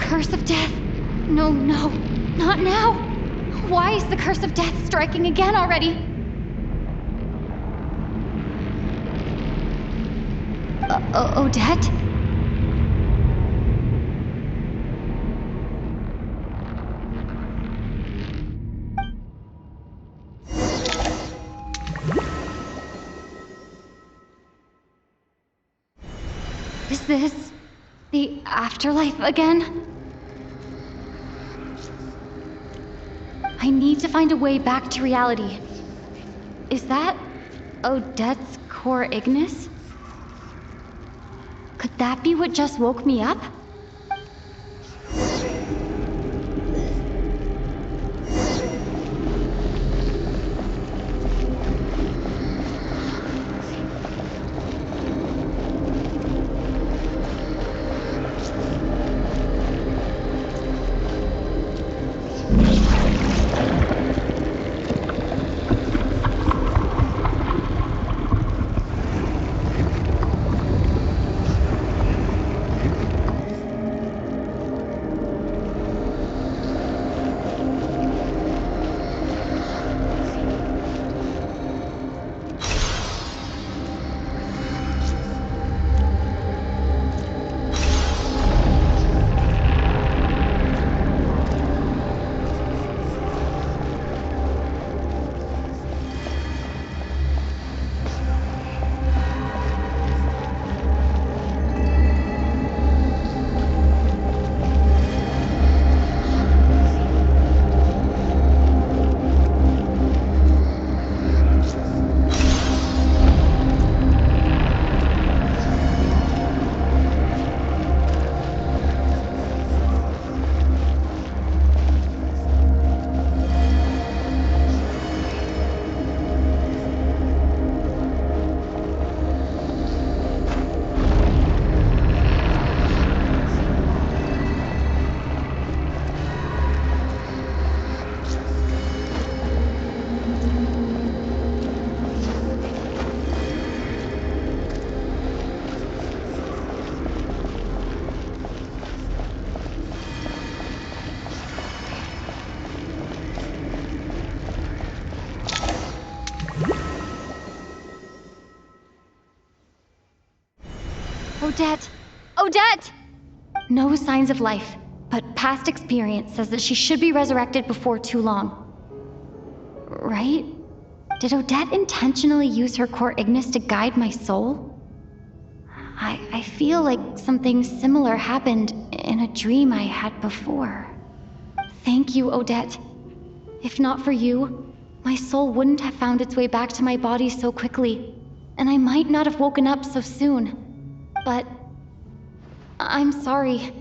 curse of death. No, not now. Why is the curse of death striking again already? Odette? Is this the afterlife again? I need to find a way back to reality. Is that Odette's core ignis? Could that be what just woke me up? Odette! Odette! No signs of life, but past experience says that she should be resurrected before too long. Right? Did Odette intentionally use her core ignis to guide my soul? I feel like something similar happened in a dream I had before. Thank you, Odette. If not for you, my soul wouldn't have found its way back to my body so quickly, and I might not have woken up so soon. But I'm sorry.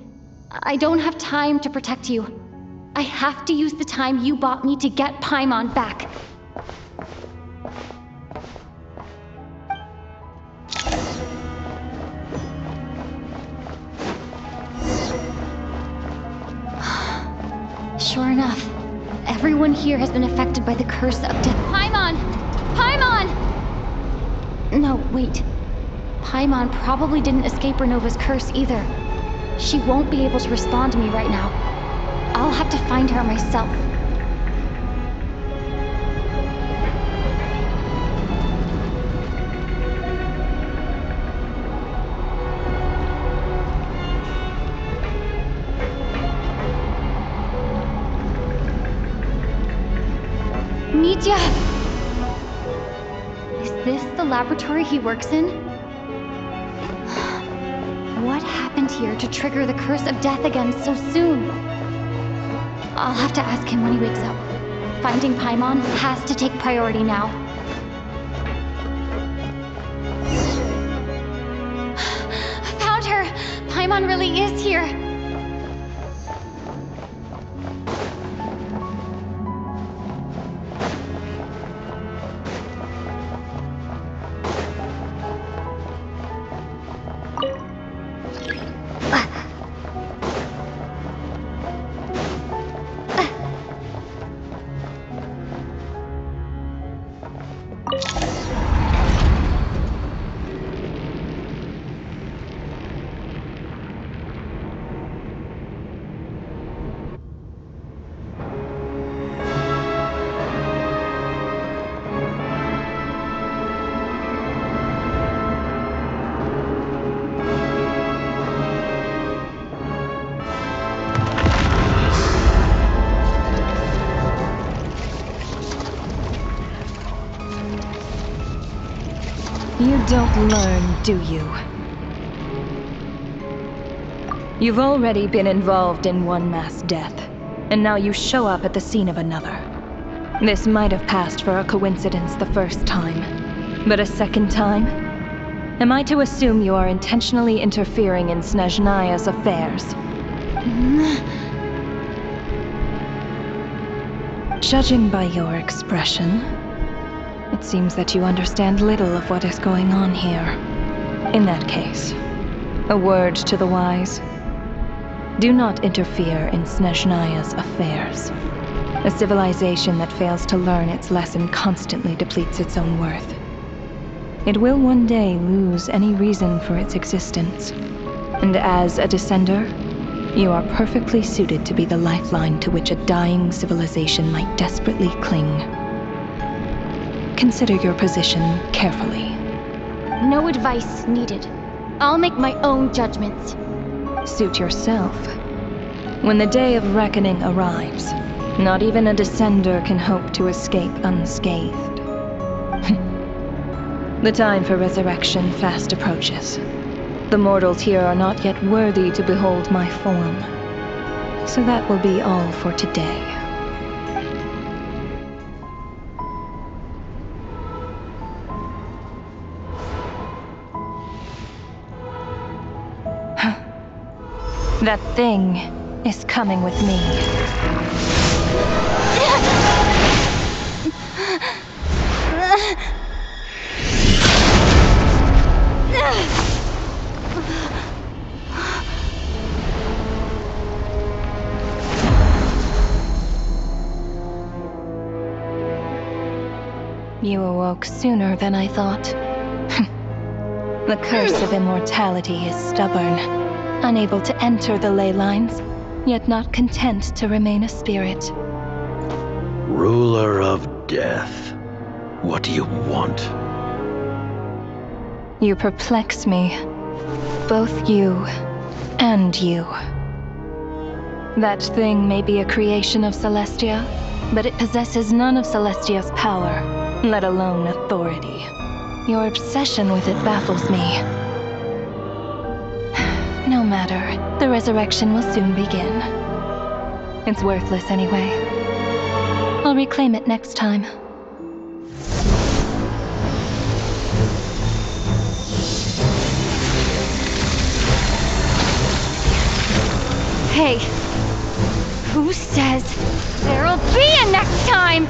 I don't have time to protect you. I have to use the time you bought me to get Paimon back. Sure enough, everyone here has been affected by the curse of death. Paimon! Paimon! No, wait. Paimon probably didn't escape Renova's curse either. She won't be able to respond to me right now. I'll have to find her myself. Mitya! Is this the laboratory he works in? What happened here to trigger the curse of death again so soon? I'll have to ask him when he wakes up. Finding Paimon has to take priority now. Found her! Paimon really is here! don't learn, do you? You've already been involved in one mass death, and now you show up at the scene of another. This might have passed for a coincidence the first time, but a second time? Am I to assume you are intentionally interfering in Snezhnaya's affairs? Judging by your expression, it seems that you understand little of what is going on here. In that case, a word to the wise. Do not interfere in Snezhnaya's affairs. A civilization that fails to learn its lesson constantly depletes its own worth. It will one day lose any reason for its existence. And as a descender, you are perfectly suited to be the lifeline to which a dying civilization might desperately cling. Consider your position carefully. No advice needed. I'll make my own judgments. Suit yourself. When the day of reckoning arrives, not even a descender can hope to escape unscathed. The time for resurrection fast approaches. The mortals here are not yet worthy to behold my form. So that will be all for today. That thing is coming with me. You awoke sooner than I thought. The curse of immortality is stubborn, unable to enter the ley lines, yet not content to remain a spirit. Ruler of death, what do you want? You perplex me. Both you and you. That thing may be a creation of Celestia, but it possesses none of Celestia's power, let alone authority. Your obsession with it baffles me. No matter, the resurrection will soon begin. It's worthless anyway. I'll reclaim it next time. Hey, who says there'll be a next time?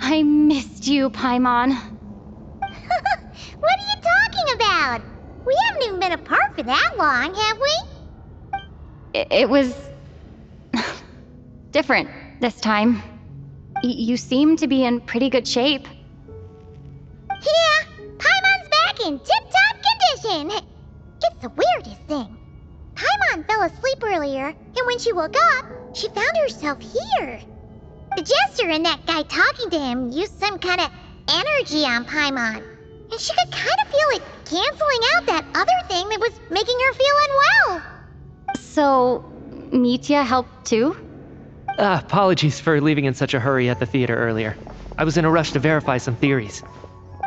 I missed you, Paimon. What are you talking about? We haven't even been apart for that long, have we? It was different this time. you seem to be in pretty good shape. Yeah, Paimon's back in tip-top condition. It's the weirdest thing. Paimon fell asleep earlier, and when she woke up, she found herself here. The Jester and that guy talking to him used some kind of energy on Paimon, and she could kind of feel it canceling out that other thing that was making her feel unwell. So, Mitya helped too? Apologies for leaving in such a hurry at the theater earlier. I was in a rush to verify some theories.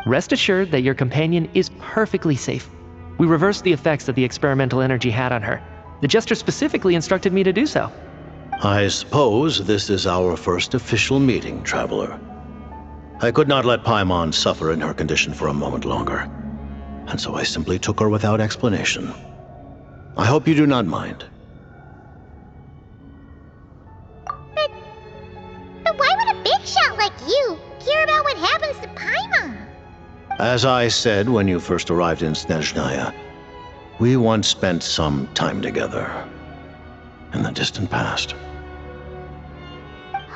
Rest assured that your companion is perfectly safe. We reversed the effects that the experimental energy had on her. The Jester specifically instructed me to do so. I suppose this is our first official meeting, Traveler. I could not let Paimon suffer in her condition for a moment longer, and so I simply took her without explanation. I hope you do not mind. But why would a big shot like you care about what happens to Paimon? As I said when you first arrived in Snezhnaya, we once spent some time together in the distant past.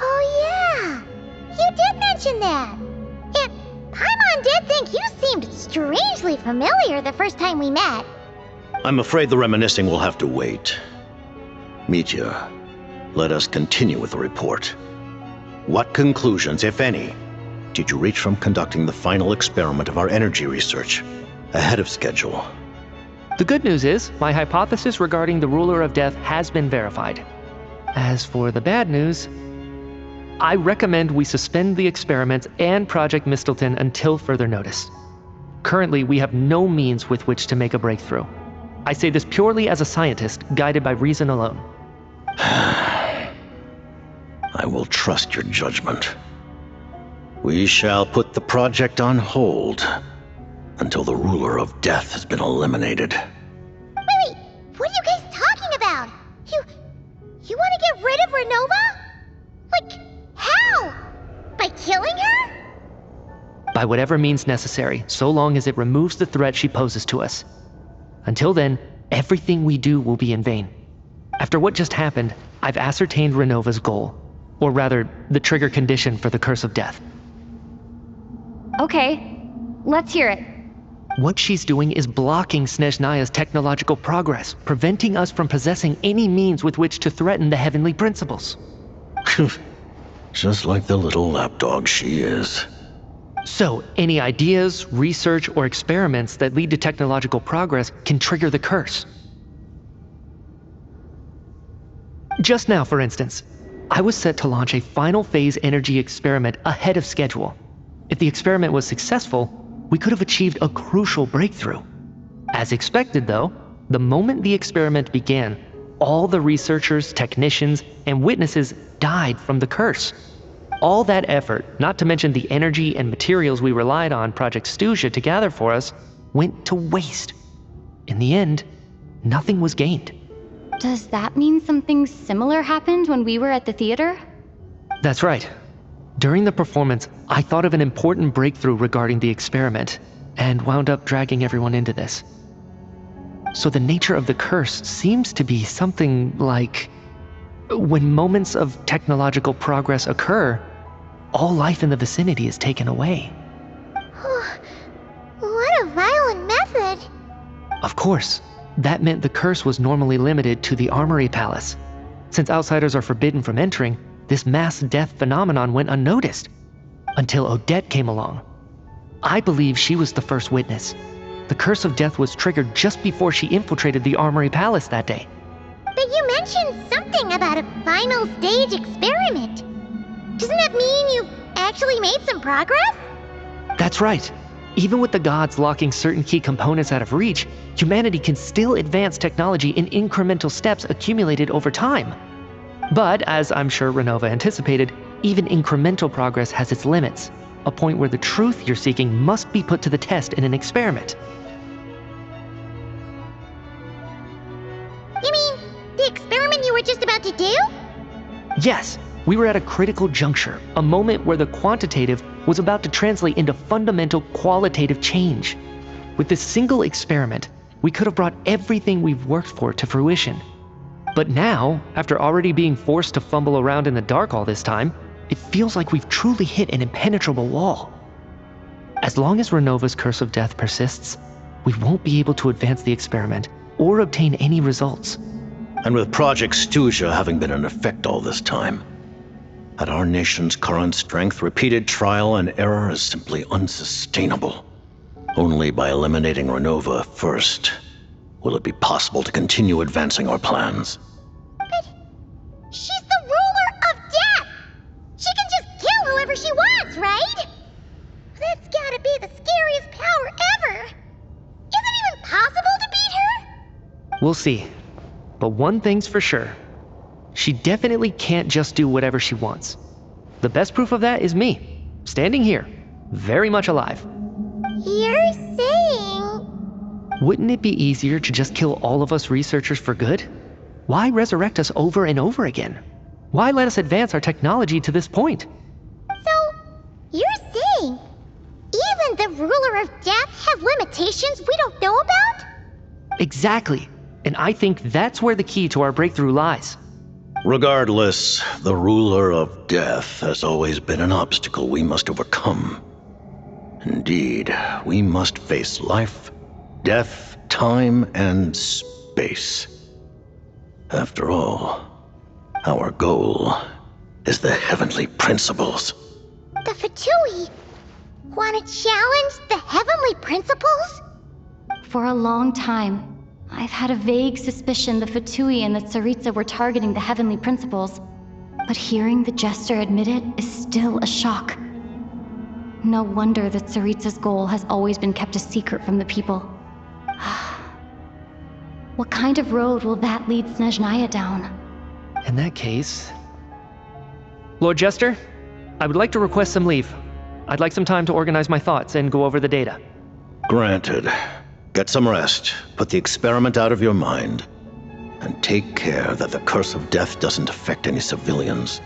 Oh yeah, you did mention that. And Paimon did think you seemed strangely familiar the first time we met. I'm afraid the reminiscing will have to wait. Mitya, let us continue with the report. What conclusions, if any, did you reach from conducting the final experiment of our energy research ahead of schedule? The good news is, my hypothesis regarding the Ruler of Death has been verified. As for the bad news, I recommend we suspend the experiments and Project Mistelton until further notice. Currently, we have no means with which to make a breakthrough. I say this purely as a scientist, guided by reason alone. I will trust your judgment. We shall put the project on hold until the Ruler of Death has been eliminated. Wait, what are you guys talking about? You want to get rid of Renova? Like, how? By killing her? By whatever means necessary, so long as it removes the threat she poses to us. Until then, everything we do will be in vain. After what just happened, I've ascertained Renova's goal. Or rather, the trigger condition for the Curse of Death. Okay, let's hear it. What she's doing is blocking Snezhnaya's technological progress, preventing us from possessing any means with which to threaten the heavenly principles. Just like the little lapdog she is. So, any ideas, research, or experiments that lead to technological progress can trigger the curse. Just now, for instance, I was set to launch a final phase energy experiment ahead of schedule. If the experiment was successful, we could have achieved a crucial breakthrough. As expected, though, the moment the experiment began, all the researchers, technicians, and witnesses died from the curse. All that effort, not to mention the energy and materials we relied on Project Stuja to gather for us, went to waste. In the end, nothing was gained. Does that mean something similar happened when we were at the theater? That's right. During the performance, I thought of an important breakthrough regarding the experiment, and wound up dragging everyone into this. So the nature of the curse seems to be something like, when moments of technological progress occur, all life in the vicinity is taken away. What a violent method. Of course, that meant the curse was normally limited to the Armory Palace. Since outsiders are forbidden from entering, this mass death phenomenon went unnoticed. Until Odette came along. I believe she was the first witness. The Curse of Death was triggered just before she infiltrated the Armory Palace that day. But you mentioned something about a final stage experiment. Doesn't that mean you actually made some progress? That's right. Even with the gods locking certain key components out of reach, humanity can still advance technology in incremental steps accumulated over time. But, as I'm sure Renova anticipated, even incremental progress has its limits, a point where the truth you're seeking must be put to the test in an experiment. You mean the experiment you were just about to do? Yes, we were at a critical juncture, a moment where the quantitative was about to translate into fundamental qualitative change. With this single experiment, we could have brought everything we've worked for to fruition. But now, after already being forced to fumble around in the dark all this time, it feels like we've truly hit an impenetrable wall. As long as Renova's curse of death persists, we won't be able to advance the experiment or obtain any results. And with Project Stuja having been in effect all this time, at our nation's current strength, repeated trial and error is simply unsustainable. Only by eliminating Renova first will it be possible to continue advancing our plans. But she's the ruler of death! She can just kill whoever she wants, right? That's gotta be the scariest power ever! Is it even possible to beat her? We'll see. But one thing's for sure. She definitely can't just do whatever she wants. The best proof of that is me, standing here, very much alive. You're saying... Wouldn't it be easier to just kill all of us researchers for good? Why resurrect us over and over again? Why let us advance our technology to this point? So, you're saying even the ruler of death has limitations we don't know about? Exactly. And I think that's where the key to our breakthrough lies. Regardless, the ruler of death has always been an obstacle we must overcome. Indeed, we must face life, death, time, and space. After all, our goal is the heavenly principles. The Fatui want to challenge the heavenly principles? For a long time, I've had a vague suspicion the Fatui and the Tsaritsa were targeting the heavenly principles. But hearing the Jester admit it is still a shock. No wonder the Tsaritsa's goal has always been kept a secret from the people. What kind of road will that lead Snezhnaya down? In that case... Lord Jester, I would like to request some leave. I'd like some time to organize my thoughts and go over the data. Granted. Get some rest, put the experiment out of your mind, and take care that the curse of death doesn't affect any civilians.